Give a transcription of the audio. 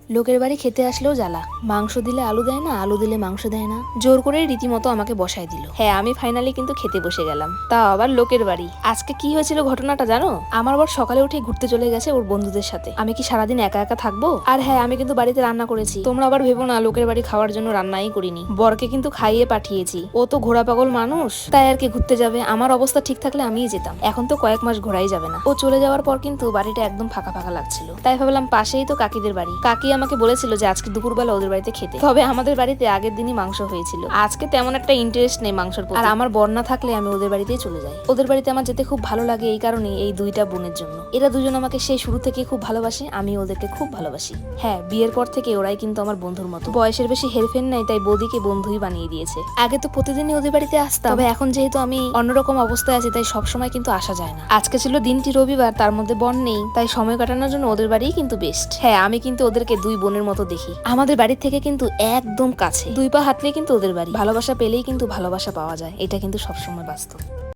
লোকের বাড়ি খেতে আসলেও জ্বালা, মাংস দিলে আলু দেয় না, আলু দিলে মাংস দেয় না, জোর করে রীতিমতো আমাকে বসায় দিল। হ্যাঁ, আমি ফাইনালি কিন্তু খেতে বসে গেলাম, তাও আবার লোকের বাড়ি। আজকে কি হয়েছিল ঘটনাটা জানো? আমার বর সকালে উঠে ঘুরতে চলে গেছে ওর বন্ধুদের সাথে। আমি কি সারাদিন একা একা থাকবো? আর হ্যাঁ, আমি কিন্তু বাড়িতে রান্না করেছি। তোমরা আবার ভেবো না লোকের বাড়ি খাওয়ার জন্য রান্নাই করিনি, বরকে কিন্তু খাইয়ে পাঠিয়েছি। ও তো ঘোড়া পাগল মানুষ, তাই আর কি ঘুরতে যাবে। আমার অবস্থা ঠিক থাকলে আমিই যেতাম, এখন তো কয়েক মাস ঘোরাই যাবে না। ও চলে যাওয়ার পর কিন্তু বাড়িটা একদম ফাঁকা ফাঁকা লাগছিল, তাই ভাবলাম পাশেই তো কাকিদের বাড়ি। কাকি আমাকে বলেছিল যে আজকে দুপুরবেলা ওদের বাড়িতে খেতে। তবে আমাদের বাড়িতে আগের দিনই মাংস হয়েছিল, আজকে তেমন একটা ইন্টারেস্ট নেই মাংসের প্রতি। আর আমার বর না থাকলে আমি ওদের বাড়িতেই চলে যাই। ওদের বাড়িতে আমার যেতে খুব ভালো লাগে এই কারণেই, এই দুইটা বোনের জন্য। এরা দুজন আমাকে সেই শুরু থেকে খুব ভালোবাসে, আমি ওদেরকে খুব ভালোবাসি। হ্যাঁ, বিয়ের পর থেকে ওরাই কিন্তু আমার বন্ধুর মতো। বয়সের বেশি হেরফের নাই, তাই বৌদিকে বন্ধুই বানিয়ে দিয়েছে। আগে তো প্রতিদিনই ওদের বাড়িতে আসতাম, তবে এখন যেহেতু আমি অন্যরকম অবস্থায় আছি তাই সবসময় কিন্তু আসা যায় না। আজকে ছিল দিনটি রবিবার, তার মধ্যে বর নেই, তাই সময় কাটানোর জন্য ওদের বাড়িই কিন্তু বেস্ট। হ্যাঁ, আমি কিন্তু ওদেরকে দুই বোনের মতো দেখি। আমাদের বাড়ি থেকে কিন্তু একদম কাছে, 2 পা হাঁটলেই কিন্তু ওদের বাড়ি। ভালোবাসা পেলেই কিন্তু ভালোবাসা পাওয়া যায়, এটা কিন্তু সবসময় বাস্তব।